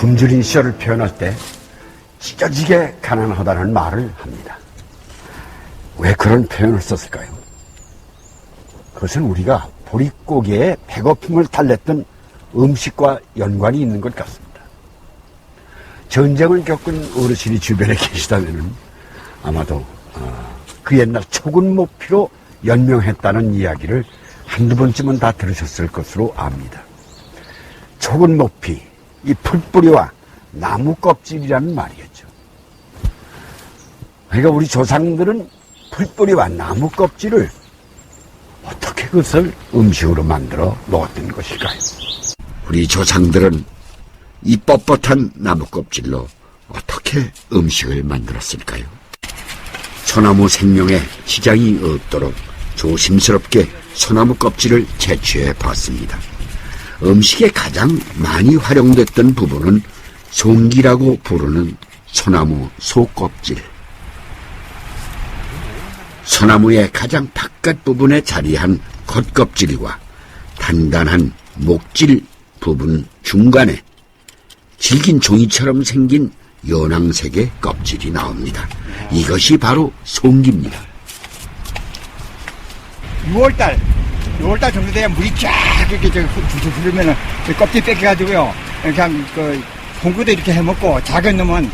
굶주린 시절을 표현할 때 찢어지게 가난하다는 말을 합니다. 왜 그런 표현을 썼을까요? 그것은 우리가 보릿고개에 배고픔을 달랬던 음식과 연관이 있는 것 같습니다. 전쟁을 겪은 어르신이 주변에 계시다면 아마도 그 옛날 초근모피로 연명했다는 이야기를 한두 번쯤은 다 들으셨을 것으로 압니다. 초근모피, 이 풀뿌리와 나무 껍질이라는 말이겠죠. 그러니까 우리 조상들은 풀뿌리와 나무 껍질을 어떻게 그것을 음식으로 만들어 먹었던 것일까요? 우리 조상들은 이 뻣뻣한 나무 껍질로 어떻게 음식을 만들었을까요? 소나무 생명에 지장이 없도록 조심스럽게 소나무 껍질을 채취해 봤습니다. 음식에 가장 많이 활용됐던 부분은 송기라고 부르는 소나무 속껍질. 소나무의 가장 바깥 부분에 자리한 겉껍질과 단단한 목질 부분 중간에 질긴 종이처럼 생긴 연황색의 껍질이 나옵니다. 이것이 바로 송기입니다. 6월달 정도 돼야 물이 쫙 이렇게 줄줄 흐르면은 껍질 뺏겨가지고요. 그냥 송구도 이렇게 해먹고 작은 놈은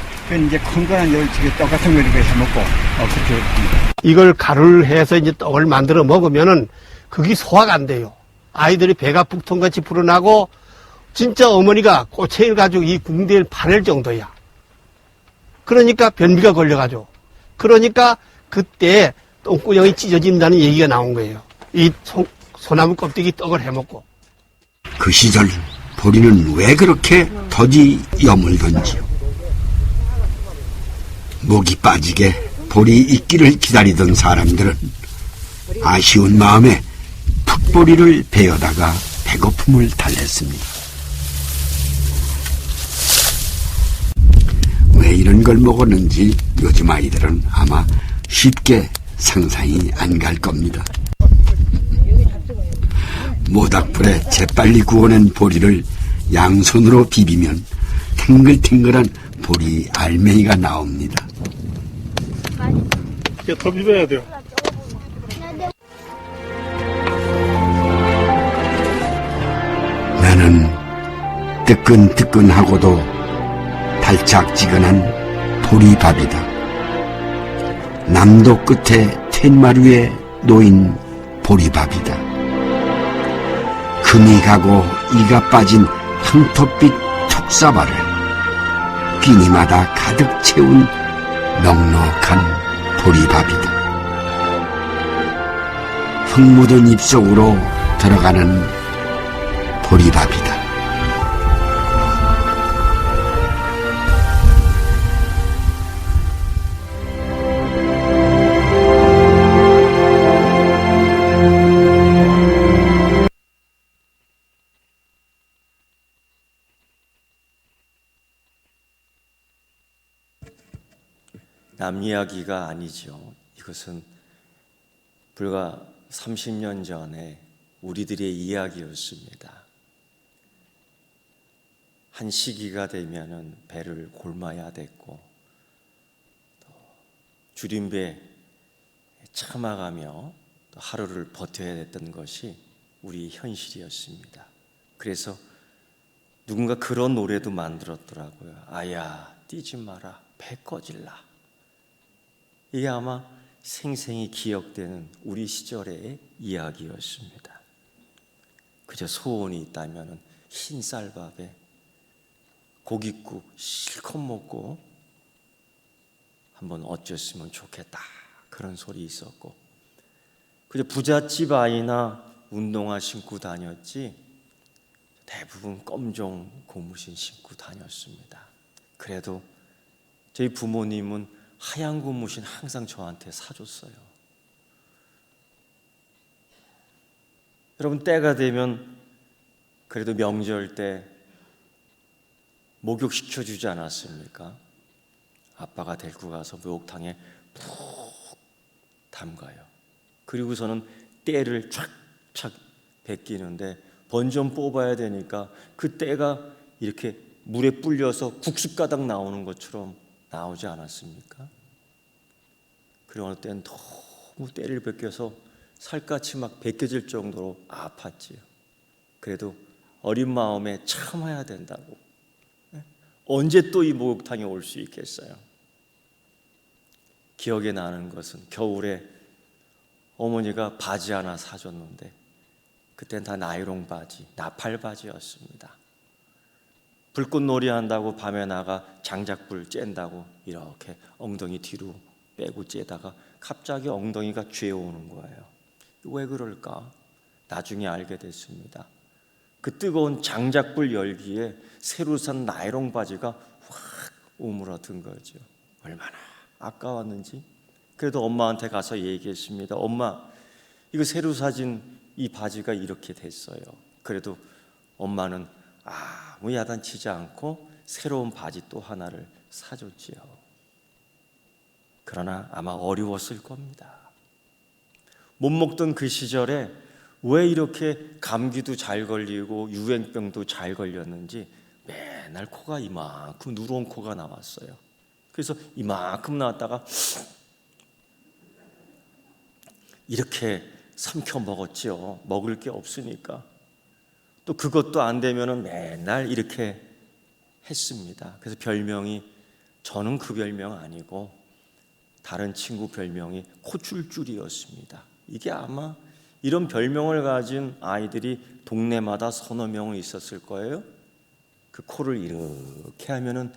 이제 큰 거는 떡 같은 거 이렇게 해먹고 그렇게 합니다. 이걸 가루를 해서 이제 떡을 만들어 먹으면은 그게 소화가 안 돼요. 아이들이 배가 북통같이 불어나고 진짜 어머니가 꼬챙이를 가지고 이 궁대를 파낼 정도야. 그러니까 변비가 걸려가지고. 그러니까 그때 똥구녕이 찢어진다는 얘기가 나온 거예요. 이 소나무 껍데기 떡을 해먹고. 그 시절 보리는 왜 그렇게 더디 여물던지요? 목이 빠지게 보리 익기를 기다리던 사람들은 아쉬운 마음에 풋보리를 베어다가 배고픔을 달랬습니다. 왜 이런 걸 먹었는지 요즘 아이들은 아마 쉽게 상상이 안 갈 겁니다. 모닥불에 재빨리 구워낸 보리를 양손으로 비비면 탱글탱글한 보리 알맹이가 나옵니다. 더 비벼야 돼요. 나는 뜨끈뜨끈하고도 달짝지근한 보리밥이다. 남도 끝에 텐마루에 놓인 보리밥이다. 금이 가고 이가 빠진 황토빛 톡사발을 끼니마다 가득 채운 넉넉한 보리밥이다. 흙 묻은 입속으로 들어가는 보리밥이다. 남 이야기가 아니죠. 이것은 불과 30년 전에 우리들의 이야기였습니다. 한 시기가 되면은 배를 골마야 됐고 또 줄임배에 참아가며 또 하루를 버텨야 됐던 것이 우리 현실이었습니다. 그래서 누군가 그런 노래도 만들었더라고요. 아야 뛰지 마라 배 꺼질라. 이게 아마 생생히 기억되는 우리 시절의 이야기였습니다. 그저 소원이 있다면 흰 쌀밥에 고깃국 실컷 먹고 한번 어쩌으면 좋겠다 그런 소리 있었고, 그저 부잣집 아이나 운동화 신고 다녔지 대부분 검정 고무신 신고 다녔습니다. 그래도 저희 부모님은 하얀 고무신 항상 저한테 사줬어요. 여러분, 때가 되면 그래도 명절 때 목욕시켜주지 않았습니까? 아빠가 데리고 가서 목욕탕에 푹 담가요. 그리고서는 때를 촥촥 벗기는데 번좀 뽑아야 되니까 그 때가 이렇게 물에 불려서 국수 가닥 나오는 것처럼 나오지 않았습니까? 그리고 어느 때는 너무 때를 벗겨서 살갗이 막 벗겨질 정도로 아팠지요. 그래도 어린 마음에 참아야 된다고. 언제 또 이 목욕탕에 올 수 있겠어요? 기억에 나는 것은 겨울에 어머니가 바지 하나 사줬는데 그땐 다 나이롱 바지, 나팔 바지였습니다. 불꽃놀이 한다고 밤에 나가 장작불 쬐다고 이렇게 엉덩이 뒤로 빼고 쬐다가 갑자기 엉덩이가 죄어오는 거예요. 왜 그럴까? 나중에 알게 됐습니다. 그 뜨거운 장작불 열기에 새로 산 나이롱 바지가 확 오므라든 거죠. 얼마나 아까웠는지. 그래도 엄마한테 가서 얘기했습니다. 엄마, 이거 새로 사진 이 바지가 이렇게 됐어요. 그래도 엄마는 아무 야단치지 않고 새로운 바지 또 하나를 사줬지요. 그러나 아마 어려웠을 겁니다. 못 먹던 그 시절에 왜 이렇게 감기도 잘 걸리고 유행병도 잘 걸렸는지 맨날 코가 이만큼 누런 코가 나왔어요. 그래서 이만큼 나왔다가 이렇게 삼켜 먹었죠. 먹을 게 없으니까. 또 그것도 안 되면은 맨날 이렇게 했습니다. 그래서 별명이, 저는 그 별명 아니고 다른 친구 별명이 코줄줄이었습니다. 이게 아마 이런 별명을 가진 아이들이 동네마다 서너 명은 있었을 거예요. 그 코를 이렇게 하면은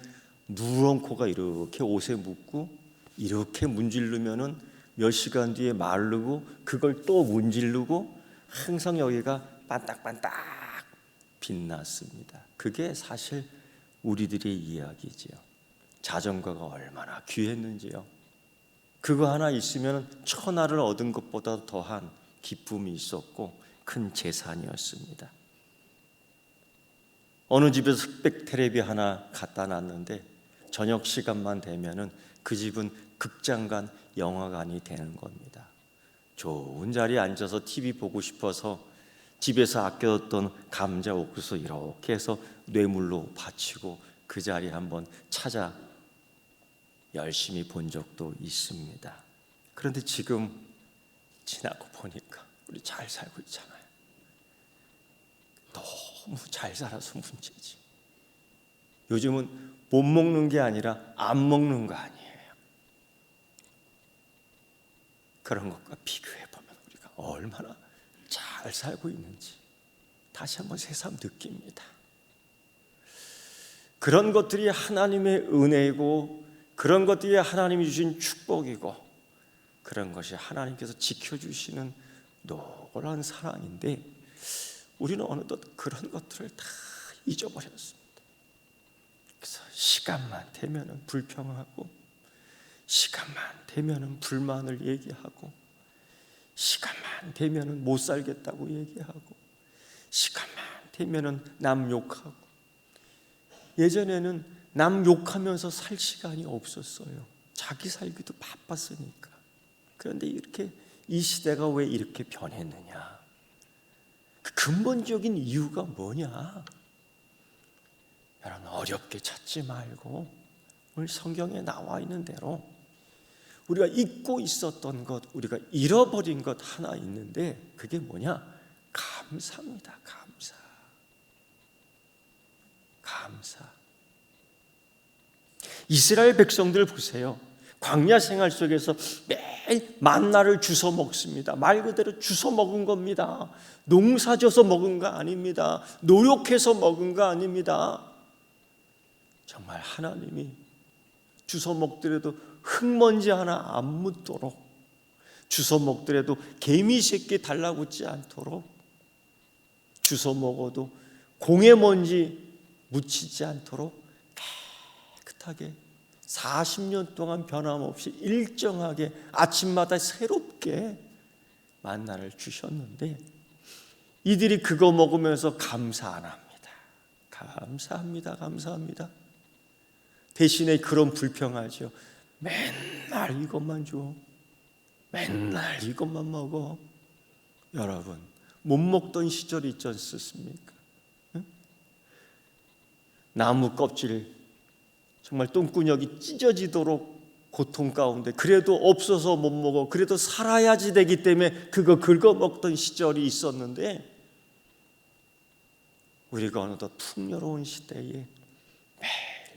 누런 코가 이렇게 옷에 묻고 이렇게 문지르면은 몇 시간 뒤에 마르고 그걸 또 문지르고 항상 여기가 반딱반딱 빛났습니다. 그게 사실 우리들의 이야기지요. 자전거가 얼마나 귀했는지요. 그거 하나 있으면 천하를 얻은 것보다 더한 기쁨이 있었고 큰 재산이었습니다. 어느 집에서 흑백 테레비 하나 갖다 놨는데 저녁 시간만 되면은 그 집은 극장관, 영화관이 되는 겁니다. 좋은 자리에 앉아서 TV 보고 싶어서 집에서 아껴뒀던 감자 옥수수 이렇게 해서 뇌물로 바치고 그 자리에 한번 찾아 열심히 본 적도 있습니다. 그런데 지금 지나고 보니까 우리 잘 살고 있잖아요. 너무 잘 살아서 문제지. 요즘은 못 먹는 게 아니라 안 먹는 거 아니에요. 그런 것과 비교해보면 우리가 얼마나 잘 살고 있는지 다시 한번 새삼 느낍니다. 그런 것들이 하나님의 은혜이고 그런 것들이 하나님이 주신 축복이고 그런 것이 하나님께서 지켜주시는 놀라운 사랑인데 우리는 어느덧 그런 것들을 다 잊어버렸습니다. 그래서 시간만 되면은 불평하고 시간만 되면은 불만을 얘기하고 시간만 되면은 못 살겠다고 얘기하고 시간만 되면은 남 욕하고 예전에는 남 욕하면서 살 시간이 없었어요. 자기 살기도 바빴으니까. 그런데 이렇게 이 시대가 왜 이렇게 변했느냐? 그 근본적인 이유가 뭐냐? 여러분 어렵게 찾지 말고 오늘 성경에 나와 있는 대로 우리가 잊고 있었던 것, 우리가 잃어버린 것 하나 있는데 그게 뭐냐? 감사입니다. 감사. 이스라엘 백성들 보세요. 광야 생활 속에서 매일 만나를 주워 먹습니다. 말 그대로 주워 먹은 겁니다. 농사져서 먹은 거 아닙니다. 노력해서 먹은 거 아닙니다. 정말 하나님이 주워 먹더라도 흙먼지 하나 안 묻도록, 주워 먹더라도 개미 새끼 달라붙지 않도록, 주워 먹어도 공해 먼지 묻히지 않도록 깨끗하게 40년 동안 변함없이 일정하게 아침마다 새롭게 만나를 주셨는데 이들이 그거 먹으면서 감사 안 합니다. 감사합니다. 대신에 그런 불평하죠. 맨날 이것만 줘. 맨날 이것만 먹어. 여러분 못 먹던 시절이 있지 않습니까? 나무 껍질 정말 똥구녕이 찢어지도록 고통 가운데 그래도 없어서 못 먹어, 그래도 살아야지 되기 때문에 그거 긁어 먹던 시절이 있었는데, 우리가 어느덧 풍요로운 시대에 매일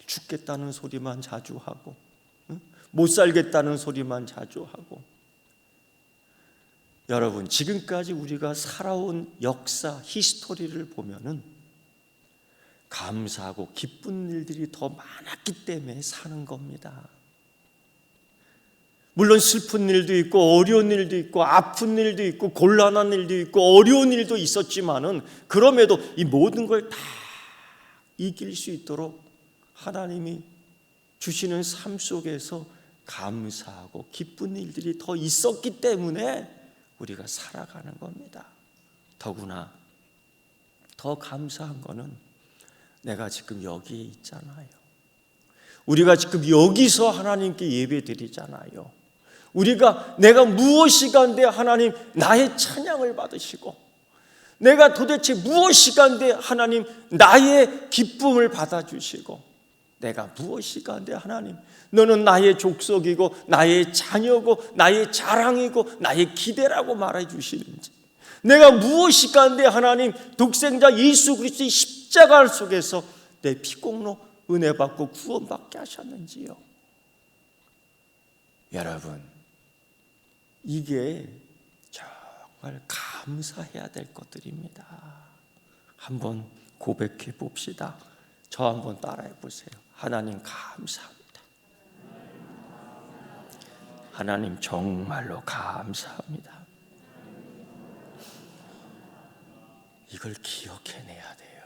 죽겠다는 소리만 자주 하고, 못 살겠다는 소리만 자주 하고, 여러분 지금까지 우리가 살아온 역사, 히스토리를 보면은 감사하고 기쁜 일들이 더 많았기 때문에 사는 겁니다. 물론 슬픈 일도 있고 어려운 일도 있고 아픈 일도 있고 곤란한 일도 있고 어려운 일도 있었지만은, 그럼에도 이 모든 걸 다 이길 수 있도록 하나님이 주시는 삶 속에서 감사하고 기쁜 일들이 더 있었기 때문에 우리가 살아가는 겁니다. 더구나 더 감사한 거는 내가 지금 여기에 있잖아요. 우리가 지금 여기서 하나님께 예배드리잖아요. 내가 무엇이 간데 하나님 나의 찬양을 받으시고, 내가 도대체 무엇이 간데 하나님 나의 기쁨을 받아주시고, 내가 무엇이 간데 하나님 너는 나의 족속이고 나의 자녀고 나의 자랑이고 나의 기대라고 말해 주시는지, 내가 무엇이 간데 하나님 독생자 예수 그리스도의 십자가 속에서 내 피공로 은혜 받고 구원받게 하셨는지요. 여러분, 이게 정말 감사해야 될 것들입니다. 한번 고백해 봅시다. 저 한번 따라해 보세요. 하나님 감사합니다. 하나님 정말로 감사합니다. 이걸 기억해내야 돼요.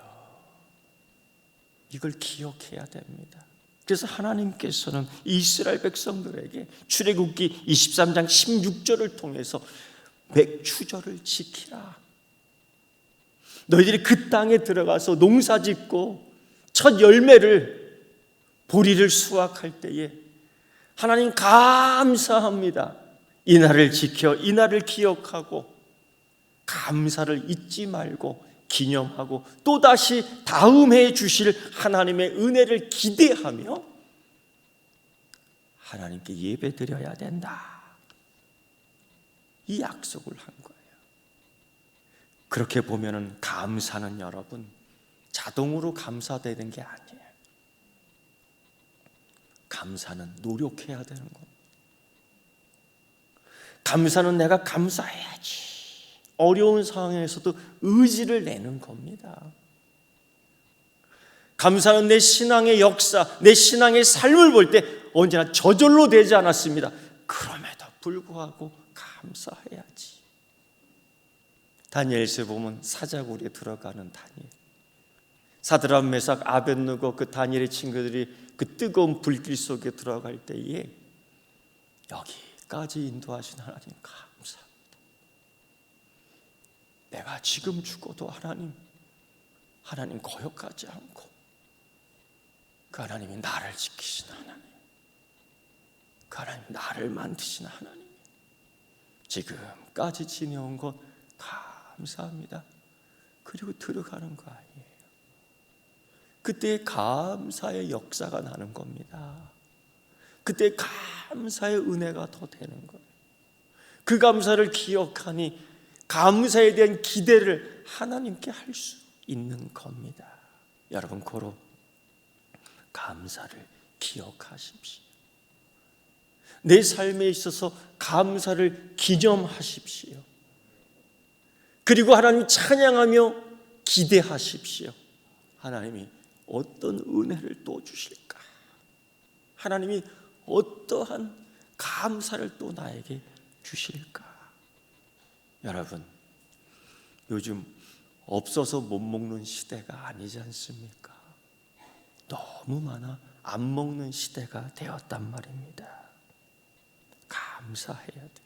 이걸 기억해야 됩니다. 그래서 하나님께서는 이스라엘 백성들에게 출애굽기 23장 16절을 통해서 맥추절을 지키라. 너희들이 그 땅에 들어가서 농사짓고 첫 열매를, 보리를 수확할 때에 하나님 감사합니다. 이 날을 지켜, 이 날을 기억하고 감사를 잊지 말고 기념하고 또다시 다음 해에 주실 하나님의 은혜를 기대하며 하나님께 예배드려야 된다. 이 약속을 한 거예요. 그렇게 보면은 감사는 여러분 자동으로 감사되는 게 아니에요. 감사는 노력해야 되는 겁니다. 감사는 내가 감사해야지. 어려운 상황에서도 의지를 내는 겁니다. 감사는 내 신앙의 역사, 내 신앙의 삶을 볼 때 언제나 저절로 되지 않았습니다. 그럼에도 불구하고 감사해야지. 다니엘서에 보면 사자굴에 들어가는 다니엘, 사드락 메삭 아벳느고 그 다니엘의 친구들이 그 뜨거운 불길 속에 들어갈 때에 여기까지 인도하신 하나님 감사합니다. 내가 지금 죽어도 하나님 거역하지 않고 그 하나님이 나를 지키시는 하나님, 그 하나님 나를 만드시는 하나님, 지금까지 지내온 것 감사합니다. 그리고 들어가는 거 아니에요. 그때 감사의 역사가 나는 겁니다. 그때 감사의 은혜가 더 되는 거예요. 그 감사를 기억하니 감사에 대한 기대를 하나님께 할 수 있는 겁니다. 여러분, 고로 감사를 기억하십시오. 내 삶에 있어서 감사를 기념하십시오. 그리고 하나님 찬양하며 기대하십시오. 하나님이 어떤 은혜를 또 주실까? 하나님이 어떠한 감사를 또 나에게 주실까? 여러분, 요즘 없어서 못 먹는 시대가 아니지 않습니까? 너무 많아 안 먹는 시대가 되었단 말입니다. 감사해야 돼.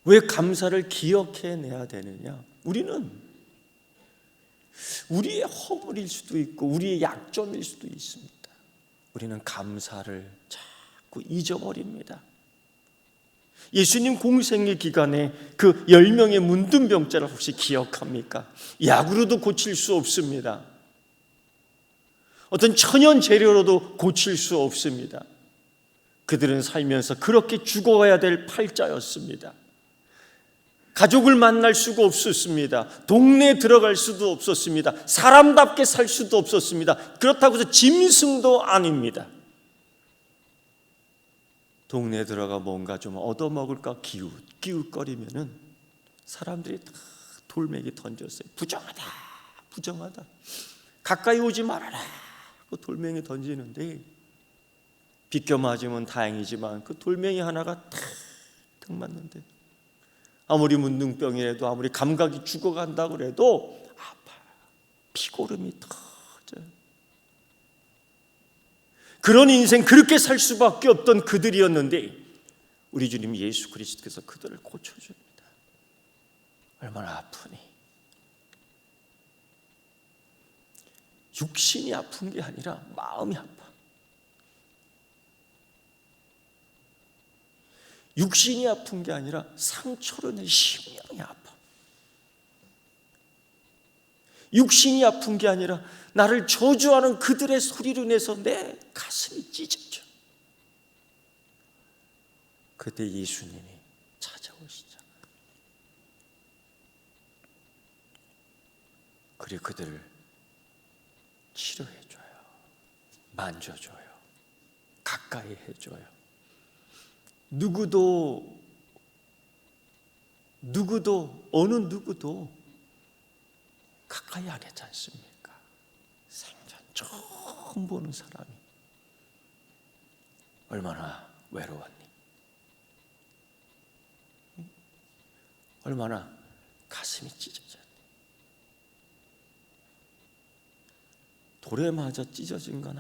왜 감사를 기억해내야 되느냐? 우리는 우리의 허물일 수도 있고 우리의 약점일 수도 있습니다. 우리는 감사를 자꾸 잊어버립니다. 예수님 공생의 기간에 그 10명의 문둥병자를 혹시 기억합니까? 약으로도 고칠 수 없습니다. 어떤 천연 재료로도 고칠 수 없습니다. 그들은 살면서 그렇게 죽어야 될 팔자였습니다. 가족을 만날 수가 없었습니다. 동네에 들어갈 수도 없었습니다. 사람답게 살 수도 없었습니다. 그렇다고 해서 짐승도 아닙니다. 동네에 들어가 뭔가 좀 얻어먹을까 기웃거리면은 사람들이 다 돌멩이 던졌어요. 부정하다, 부정하다. 가까이 오지 말아라. 그 돌멩이 던지는데 비껴 맞으면 다행이지만 그 돌멩이 하나가 탁 맞는데 아무리 문둥병이라도 아무리 감각이 죽어간다고 해도 아파요. 피고름이 터져요. 그런 인생, 그렇게 살 수밖에 없던 그들이었는데 우리 주님 예수 그리스도께서 그들을 고쳐줍니다. 얼마나 아프니? 육신이 아픈 게 아니라 마음이 아파. 육신이 아픈 게 아니라 상처로 내 심령이 아파. 육신이 아픈 게 아니라 나를 저주하는 그들의 소리로 인해서 내 가슴이 찢어져. 그때 예수님이 찾아오시잖아요. 그리고 그들을 치료해줘요. 만져줘요. 가까이 해줘요. 어느 누구도 가까이 안 했지 않습니까? 생전 처음 보는 사람이 얼마나 외로웠니? 얼마나 가슴이 찢어졌니? 돌에 맞아 찢어진 건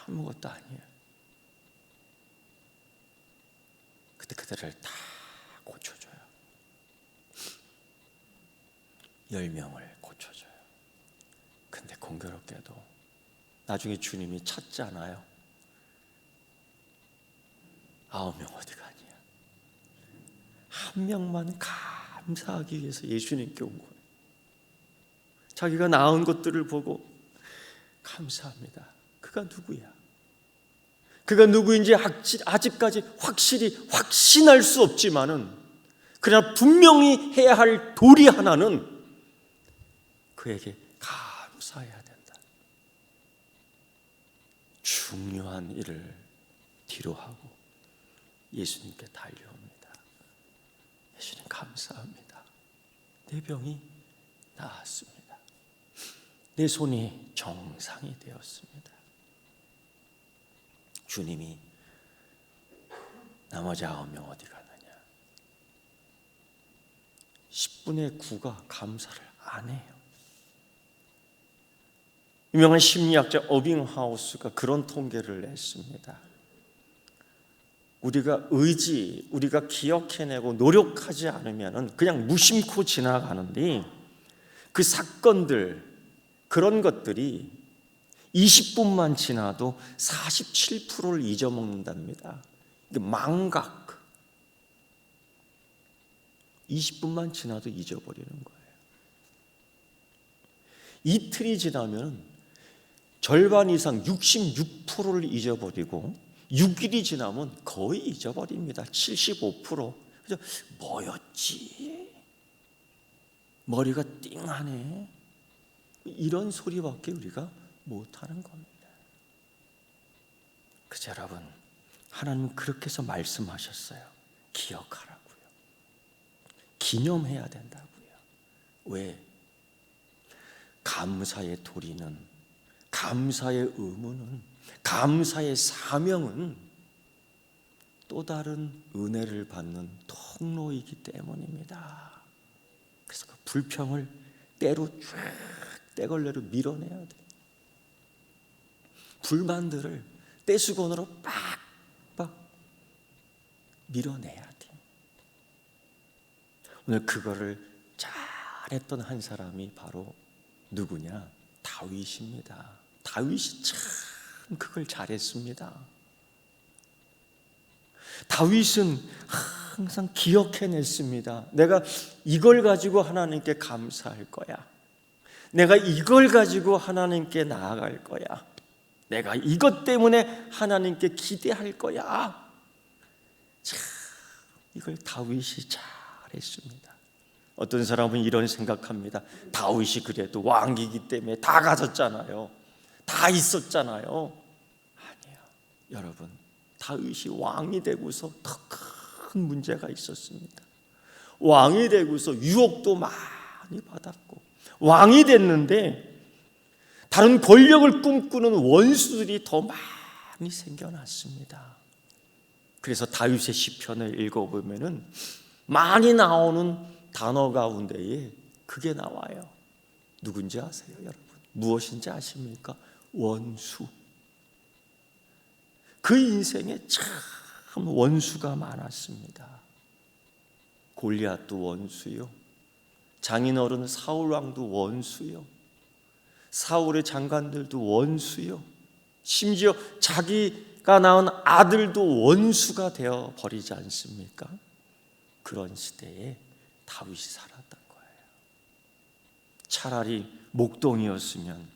아무것도 아니에요. 그때 그들을 다 고쳐줘요. 10명을 고쳐줘요. 근데 공교롭게도 나중에 주님이 찾지 않아요. 9명 어디 가냐? 한 명만 감사하기 위해서 예수님께 온 거예요. 자기가 낳은 것들을 보고 감사합니다. 그가 누구야? 그가 누구인지 아직까지 확실히 확신할 수 없지만은 그러나 분명히 해야 할 도리 하나는 그에게 감사해야 된다. 중요한 일을 뒤로 하고 예수님께 달려옵니다. 예수님 감사합니다. 내 병이 나았습니다. 내 손이 정상이 되었습니다. 주님이 나머지 9명 어디 갔느냐? 10분의 9가 감사를 안 해요. 유명한 심리학자 어빙하우스가 그런 통계를 냈습니다. 우리가 우리가 기억해내고 노력하지 않으면 그냥 무심코 지나가는데 그 사건들, 그런 것들이 20분만 지나도 47%를 잊어먹는답니다. 이게 망각. 20분만 지나도 잊어버리는 거예요. 이틀이 지나면 절반 이상 66%를 잊어버리고 6일이 지나면 거의 잊어버립니다. 75%. 그래서 뭐였지? 머리가 띵하네. 이런 소리밖에 우리가 못하는 겁니다. 그래서 여러분, 하나님 그렇게 해서 말씀하셨어요. 기억하라고요. 기념해야 된다고요. 왜? 감사의 도리는, 감사의 의무는, 감사의 사명은 또 다른 은혜를 받는 통로이기 때문입니다. 그래서 그 불평을 때로 쭉 떼걸레로 밀어내야 돼요. 불만들을 떼수건으로 빡빡 밀어내야 돼. 오늘 그거를 잘했던 한 사람이 바로 누구냐? 다윗입니다. 다윗이 참 그걸 잘했습니다. 다윗은 항상 기억해냈습니다. 내가 이걸 가지고 하나님께 감사할 거야. 내가 이걸 가지고 하나님께 나아갈 거야. 내가 이것 때문에 하나님께 기대할 거야. 참, 이걸 다윗이 잘했습니다. 어떤 사람은 이런 생각합니다. 다윗이 그래도 왕이기 때문에 다 가졌잖아요. 다 있었잖아요. 아니에요. 여러분, 다윗이 왕이 되고서 더 큰 문제가 있었습니다. 왕이 되고서 유혹도 많이 받았고, 왕이 됐는데 다른 권력을 꿈꾸는 원수들이 더 많이 생겨났습니다. 그래서 다윗의 시편을 읽어보면은 많이 나오는 단어 가운데에 그게 나와요. 누군지 아세요, 여러분? 무엇인지 아십니까? 원수. 그 인생에 참 원수가 많았습니다. 골리앗도 원수요, 장인어른 사울왕도 원수요, 사울의 장관들도 원수요, 심지어 자기가 낳은 아들도 원수가 되어 버리지 않습니까? 그런 시대에 다윗이 살았던 거예요. 차라리 목동이었으면,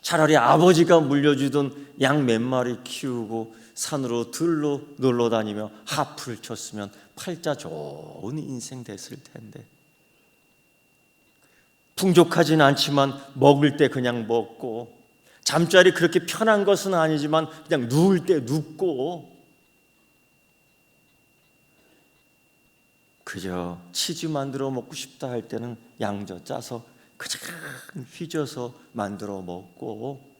차라리 아버지가 물려주던 양 몇 마리 키우고 산으로 들로 놀러 다니며 하프를 쳤으면 팔자 좋은 인생 됐을 텐데, 풍족하진 않지만 먹을 때 그냥 먹고, 잠자리 그렇게 편한 것은 아니지만 그냥 누울 때 눕고, 그저 치즈 만들어 먹고 싶다 할 때는 양젓 짜서 그저 휘져서 만들어 먹고,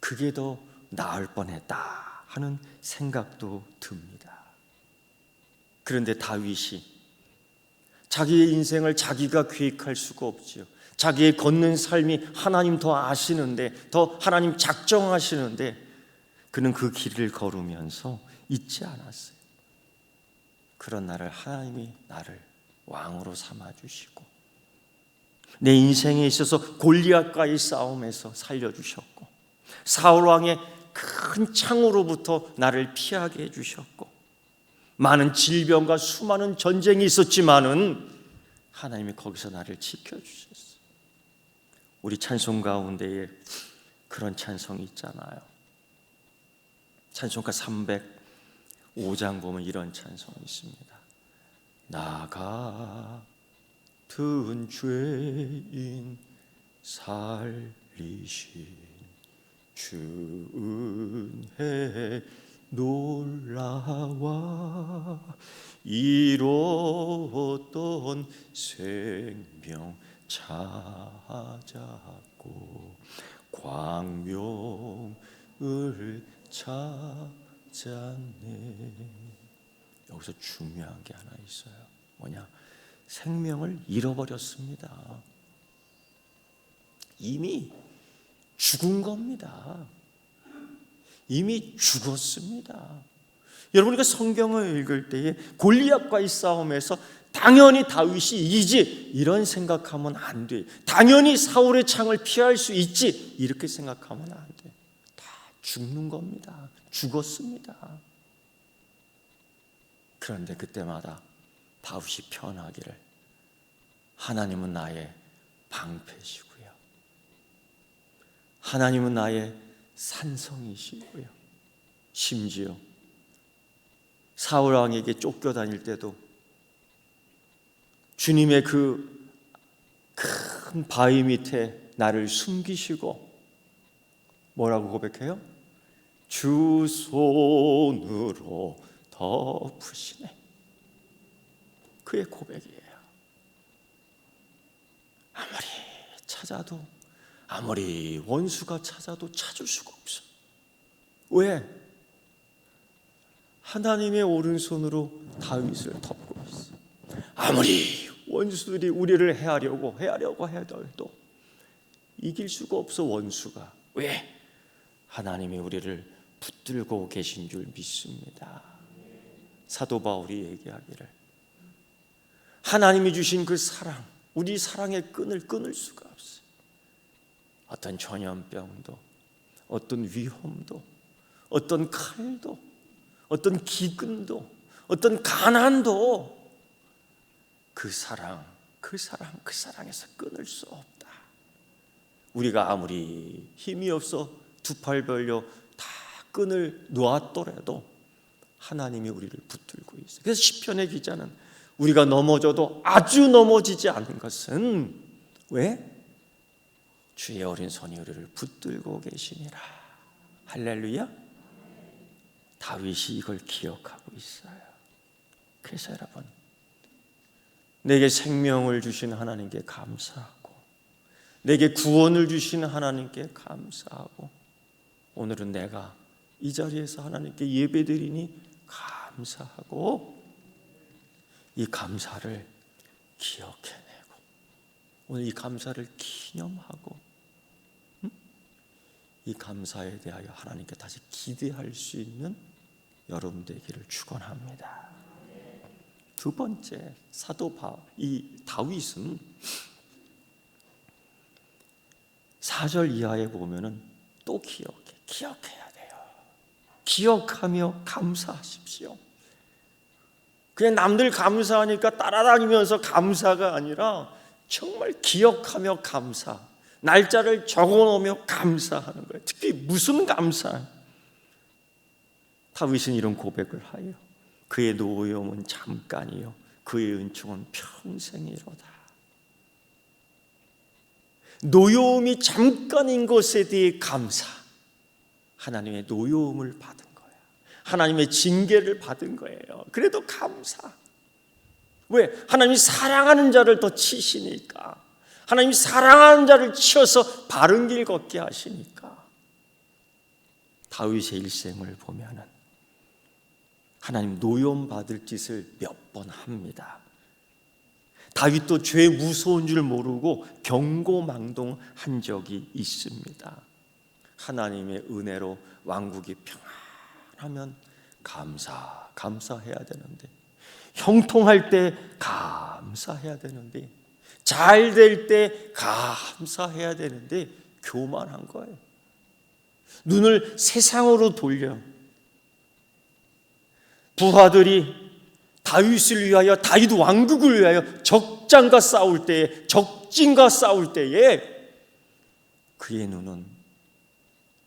그게 더 나을 뻔했다 하는 생각도 듭니다. 그런데 다윗이 자기의 인생을 자기가 계획할 수가 없지요. 자기의 걷는 삶이 하나님 더 아시는데, 더 하나님 작정하시는데, 그는 그 길을 걸으면서 잊지 않았어요. 그런 나를 하나님이 나를 왕으로 삼아주시고, 내 인생에 있어서 골리앗과의 싸움에서 살려주셨고, 사울왕의 큰 창으로부터 나를 피하게 해주셨고, 많은 질병과 수많은 전쟁이 있었지만은 하나님이 거기서 나를 지켜주셨어요. 우리 찬송 가운데에 그런 찬송이 있잖아요. 찬송가 305장 보면 이런 찬송이 있습니다. 나 같은 죄인 살리신 주 은혜 놀라와 이뤘던 생명 찾았고 광명을 찾았네. 여기서 중요한 게 하나 있어요. 뭐냐? 생명을 잃어버렸습니다. 이미 죽은 겁니다. 이미 죽었습니다. 여러분이 성경을 읽을 때에 골리앗과의 싸움에서 당연히 다윗이 이기지 이런 생각하면 안 돼. 당연히 사울의 창을 피할 수 있지 이렇게 생각하면 안 돼. 다 죽는 겁니다. 죽었습니다. 그런데 그때마다 다윗이 편하기를 하나님은 나의 방패시고요, 하나님은 나의 산성이시고요, 심지어 사울 왕에게 쫓겨다닐 때도 주님의 그 큰 바위 밑에 나를 숨기시고 뭐라고 고백해요? 주 손으로 덮으시네. 그의 고백이에요. 아무리 찾아도, 아무리 원수가 찾아도 찾을 수가 없어. 왜? 하나님의 오른손으로 다윗을 덮고 있어. 아무리 원수들이 우리를 해하려고 해도 이길 수가 없어. 원수가. 왜? 하나님이 우리를 붙들고 계신 줄 믿습니다. 사도 바울이 얘기하기를 하나님이 주신 그 사랑, 우리 사랑의 끈을 끊을 수가 없어요. 어떤 전염병도, 어떤 위험도, 어떤 칼도, 어떤 기근도, 어떤 가난도 그 사랑에서 끊을 수 없다. 우리가 아무리 힘이 없어 두 팔 벌려 다 끈을 놓았더라도 하나님이 우리를 붙들고 있어요. 그래서 시편의 기자는 우리가 넘어져도 아주 넘어지지 않는 것은 왜? 주의 어린 손이 우리를 붙들고 계시니라. 할렐루야. 다윗이 이걸 기억하고 있어요. 그래서 여러분, 내게 생명을 주신 하나님께 감사하고, 내게 구원을 주신 하나님께 감사하고, 오늘은 내가 이 자리에서 하나님께 예배드리니 감사하고, 이 감사를 기억해내고, 오늘 이 감사를 기념하고, 이 감사에 대하여 하나님께 다시 기대할 수 있는 여러분 되기를 축원합니다. 두 번째, 이 다윗은 4절 이하에 보면은 또 기억해야 돼요. 기억하며 감사하십시오. 그냥 남들 감사하니까 따라다니면서 감사가 아니라 정말 기억하며 감사, 날짜를 적어놓으며 감사하는 거예요. 특히 무슨 감사? 다윗은 이런 고백을 하여 그의 노여움은 잠깐이요 그의 은총은 평생이로다. 노여움이 잠깐인 것에 대해 감사. 하나님의 노여움을 받은 거예요. 하나님의 징계를 받은 거예요. 그래도 감사. 왜? 하나님이 사랑하는 자를 더 치시니까. 하나님이 사랑하는 자를 치어서 바른 길 걷게 하시니까. 다윗의 일생을 보면은 하나님 노여움 받을 짓을 몇 번 합니다. 다윗도 죄 무서운 줄 모르고 경고망동한 적이 있습니다. 하나님의 은혜로 왕국이 평안하면 감사해야 되는데, 형통할 때 감사해야 되는데, 잘 될 때 감사해야 되는데 교만한 거예요. 눈을 세상으로 돌려 부하들이 다윗을 위하여, 다윗 왕국을 위하여 적장과 싸울 때에, 적진과 싸울 때에 그의 눈은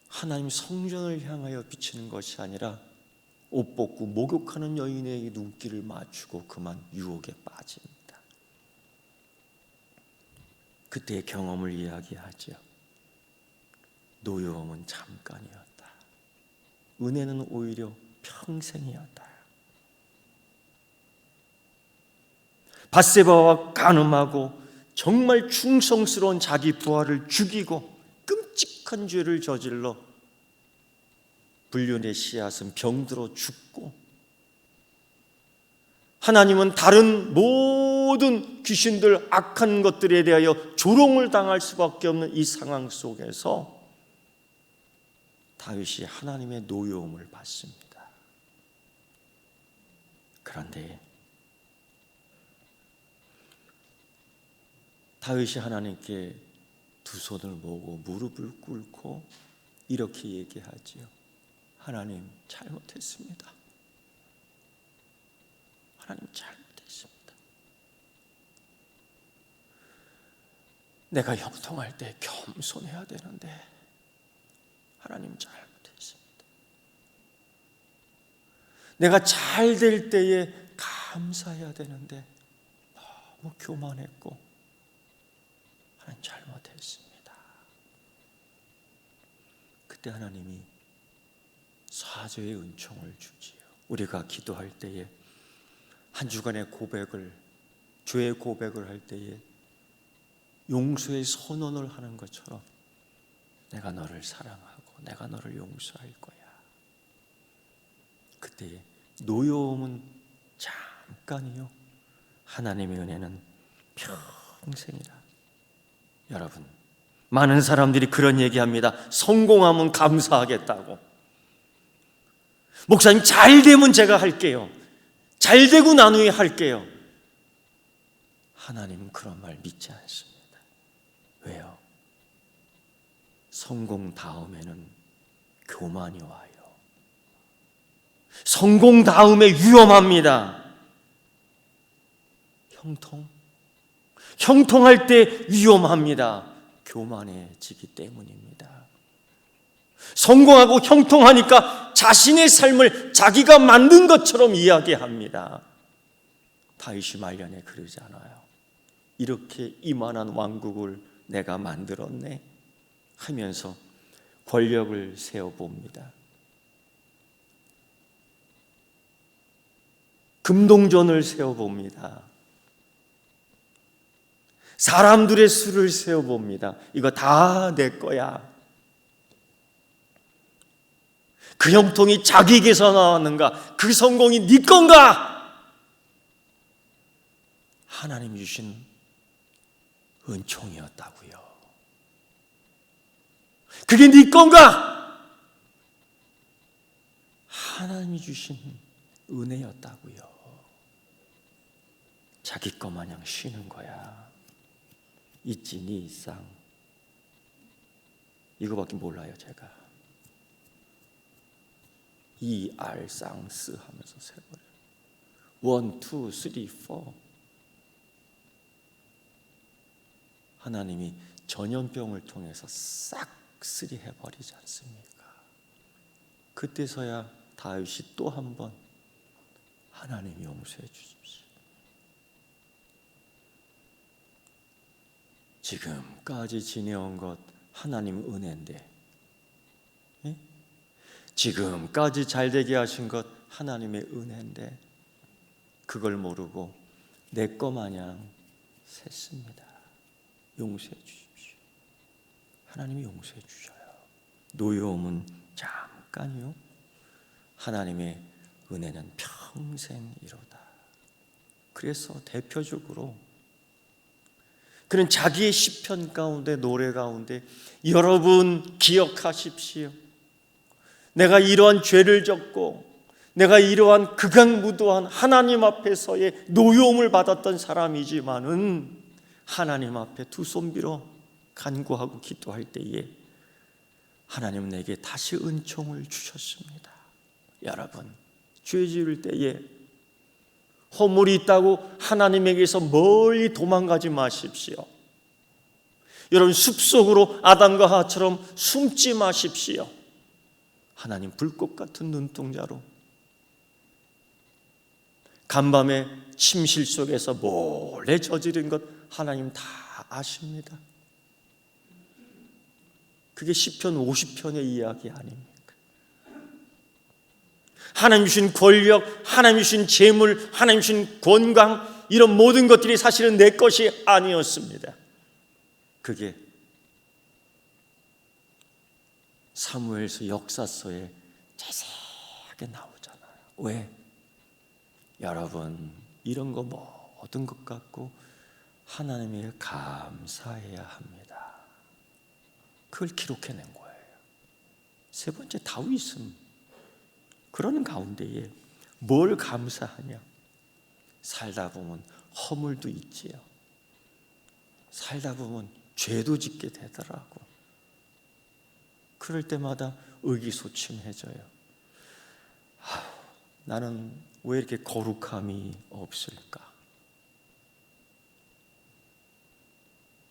하나님 성전을 향하여 비치는 것이 아니라 옷 벗고 목욕하는 여인에게 눈길을 맞추고 그만 유혹에 빠집니다. 그때의 경험을 이야기하죠. 노여움은 잠깐이었다. 은혜는 오히려 평생이었다. 밧세바와 간음하고 정말 충성스러운 자기 부하를 죽이고 끔찍한 죄를 저질러 불륜의 씨앗은 병들어 죽고, 하나님은 다른 모든 귀신들, 악한 것들에 대하여 조롱을 당할 수밖에 없는 이 상황 속에서 다윗이 하나님의 노여움을 받습니다. 그런데 다윗이 하나님께 두 손을 모으고 무릎을 꿇고 이렇게 얘기하지요. 하나님, 잘못했습니다. 하나님, 잘못했습니다. 내가 형통할 때 겸손해야 되는데 하나님, 잘못했습니다. 내가 잘 될 때에 감사해야 되는데 너무 교만했고 하나님, 잘못했습니다. 그때 하나님이 사죄의 은총을 주지요. 우리가 기도할 때에 한 주간의 고백을, 죄의 고백을 할 때에 용서의 선언을 하는 것처럼 내가 너를 사랑하고 내가 너를 용서할 거야. 그때의 노여움은 잠깐이요 하나님의 은혜는 평생이라. 여러분, 많은 사람들이 그런 얘기합니다. 성공하면 감사하겠다고. 목사님, 잘 되면 제가 할게요. 잘 되고 난 후에 할게요. 하나님은 그런 말 믿지 않습니다. 왜요? 성공 다음에는 교만이 와요. 성공 다음에 위험합니다. 형통할 때 위험합니다. 교만해지기 때문입니다. 성공하고 형통하니까 자신의 삶을 자기가 만든 것처럼 이야기합니다. 다윗이 말년에 그러잖아요. 이렇게 이만한 왕국을 내가 만들었네 하면서 권력을 세워봅니다. 금동전을 세워봅니다. 사람들의 수를 세워봅니다. 이거 다 내 거야. 그 형통이 자기에게서 나왔는가? 그 성공이 네 건가? 하나님 주신 은총이었다고요. 그게 네 건가? 하나님이 주신 은혜였다고요. 자기 것 마냥 쉬는 거야. 있지 네 일상. 이거밖에 몰라요 제가. 이알쌍스 하면서 세버려요. 1, 2, 3, 4. 하나님이 전염병을 통해서 싹쓸이 해버리지 않습니까? 그때서야 다윗이 또 한 번 하나님 용서해 주십시오. 지금까지 지내온 것 하나님 은혜인데, 예? 지금까지 잘되게 하신 것 하나님의 은혜인데 그걸 모르고 내 거 마냥 샜습니다. 용서해 주십시오. 하나님이 용서해 주셔요. 노여움은 잠깐이요. 하나님의 은혜는 평생이로다. 그래서 대표적으로 그는 자기의 시편 가운데, 노래 가운데, 여러분 기억하십시오. 내가 이러한 죄를 졌고 내가 이러한 극악무도한 하나님 앞에서의 노여움을 받았던 사람이지만은 하나님 앞에 두 손 빌어 간구하고 기도할 때에 하나님은 내게 다시 은총을 주셨습니다. 여러분, 죄 지을 때에 허물이 있다고 하나님에게서 멀리 도망가지 마십시오. 여러분, 숲속으로 아담과 하와처럼 숨지 마십시오. 하나님 불꽃 같은 눈동자로 간밤에 침실 속에서 몰래 저지른 것 하나님 다 아십니다. 그게 시편 50편의 이야기 아닙니까? 하나님 주신 권력, 하나님 주신 재물, 하나님 주신 건강, 이런 모든 것들이 사실은 내 것이 아니었습니다. 그게 사무엘서 역사서에 자세하게 나오잖아요. 왜? 여러분, 이런 거 모든 것 갖고 하나님에게 감사해야 합니다. 그걸 기록해낸 거예요. 세 번째, 다윗은 그러는 가운데에 뭘 감사하냐? 살다 보면 허물도 있지요. 살다 보면 죄도 짓게 되더라고. 그럴 때마다 의기소침해져요. 나는 왜 이렇게 거룩함이 없을까?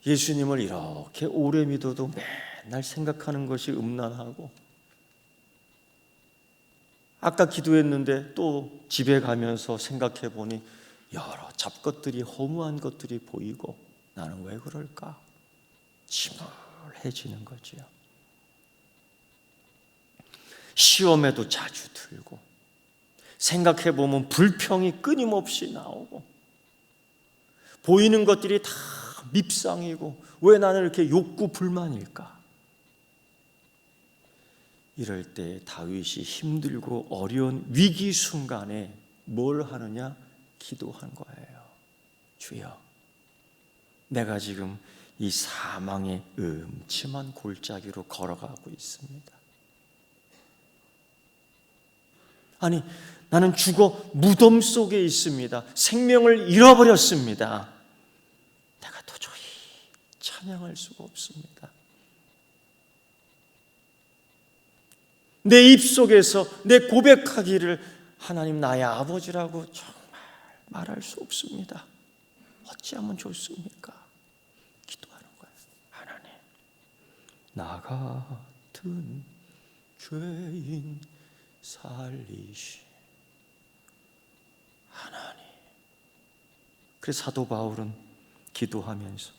예수님을 이렇게 오래 믿어도 맨날 생각하는 것이 음란하고, 아까 기도했는데 또 집에 가면서 생각해 보니 여러 잡것들이, 허무한 것들이 보이고, 나는 왜 그럴까? 침울해지는 거지요. 시험에도 자주 들고, 생각해 보면 불평이 끊임없이 나오고, 보이는 것들이 다 밉상이고, 왜 나는 이렇게 욕구 불만일까? 이럴 때 다윗이 힘들고 어려운 위기 순간에 뭘 하느냐? 기도한 거예요. 주여, 내가 지금 이 사망의 음침한 골짜기로 걸어가고 있습니다. 아니, 나는 죽어 무덤 속에 있습니다. 생명을 잃어버렸습니다. 내가 도저히 찬양할 수가 없습니다. 내 입속에서 내 고백하기를, 하나님 나의 아버지라고 정말 말할 수 없습니다. 어찌하면 좋습니까? 기도하는 거예요. 하나님, 나 같은 죄인 살리시 하나님. 그래서 사도 바울은 기도하면서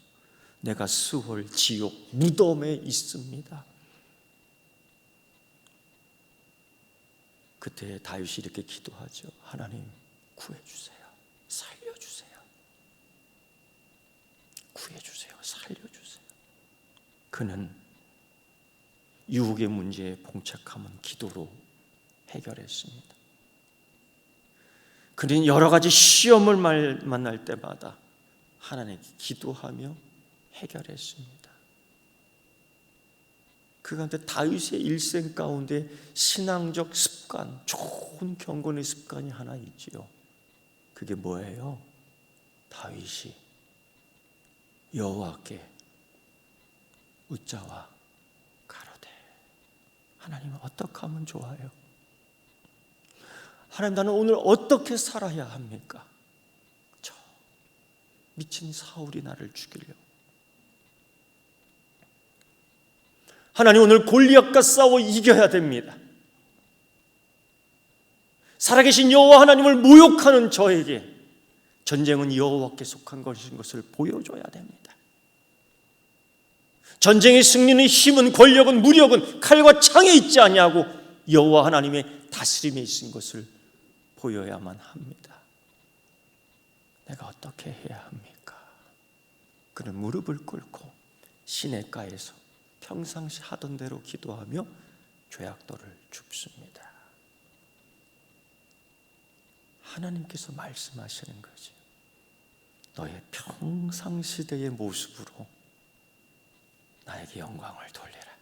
내가 스홀 지옥 무덤에 있습니다. 그때 다윗이 이렇게 기도하죠. 하나님 구해주세요. 살려주세요. 구해주세요. 살려주세요. 그는 유혹의 문제에 봉착함은 기도로 해결했습니다. 그는 여러 가지 시험을 만날 때마다 하나님께 기도하며 해결했습니다. 그 가운데 다윗의 일생 가운데 신앙적 습관, 좋은 경건의 습관이 하나 있지요. 그게 뭐예요? 다윗이 여호와께 웃자와 가로되 하나님은 어떻게 하면 좋아요? 하나님, 나는 오늘 어떻게 살아야 합니까? 저 미친 사울이 나를 죽이려고. 하나님, 오늘 골리앗과 싸워 이겨야 됩니다. 살아계신 여호와 하나님을 모욕하는 저에게 전쟁은 여호와께 속한 것인 것을 보여줘야 됩니다. 전쟁의 승리는 힘은 권력은 무력은 칼과 창에 있지 아니하고 여호와 하나님의 다스림에 있는 것을 보여야만 합니다. 내가 어떻게 해야 합니까? 그는 무릎을 꿇고 시냇가에서 평상시 하던 대로 기도하며 죄악도를 줍습니다. 하나님께서 말씀하시는 거죠. 너의 평상시대의 모습으로 나에게 영광을 돌려라.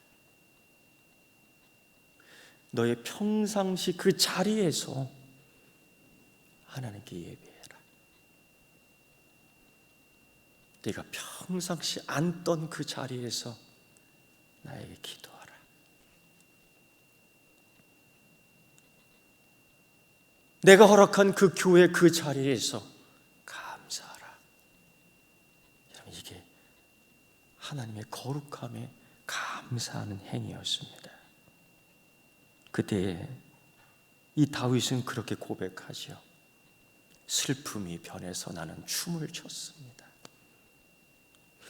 너의 평상시 그 자리에서 하나님께 예배해라. 네가 평상시 앉던 그 자리에서 나에게 기도하라. 내가 허락한 그 교회 그 자리에서 감사하라. 여러분, 이게 하나님의 거룩함에 감사하는 행위였습니다. 그때 이 다윗은 그렇게 고백하지요. 슬픔이 변해서 나는 춤을 췄습니다.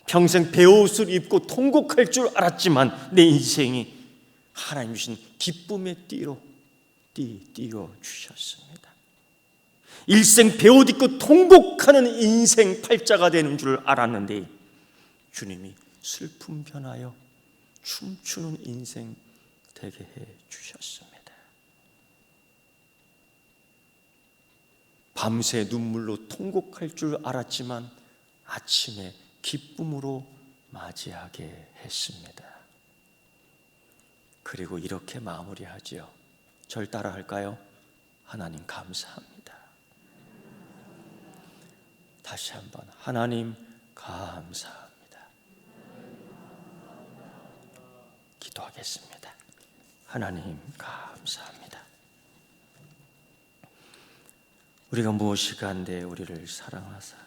평생 베옷을 입고 통곡할 줄 알았지만 내 인생이 하나님 주신 기쁨의 띠로 띄워 주셨습니다. 일생 베옷 입고 통곡하는 인생 팔자가 되는 줄 알았는데 주님이 슬픔 변하여 춤추는 인생 되게 해 주셨습니다. 밤새 눈물로 통곡할 줄 알았지만 아침에 기쁨으로 맞이하게 했습니다. 그리고 이렇게 마무리하지요. 절 따라 할까요? 하나님 감사합니다. 다시 한번 하나님 감사합니다. 기도하겠습니다. 하나님 감사합니다. 우리가 무엇이 간데 우리를 사랑하사,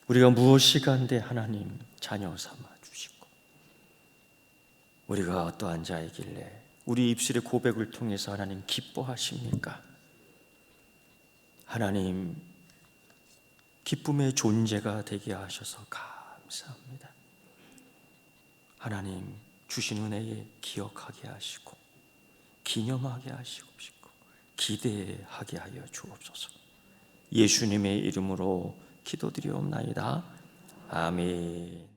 우리가 무엇이 간데 하나님 자녀 삼아 주시고, 우리가 어떠한 자이길래 우리 입술의 고백을 통해서 하나님 기뻐하십니까? 하나님 기쁨의 존재가 되게 하셔서 감사합니다. 하나님 주신 은혜에 기억하게 하시고 기념하게 하시고 기대하게 하여 주옵소서. 예수님의 이름으로 기도드리옵나이다. 아멘.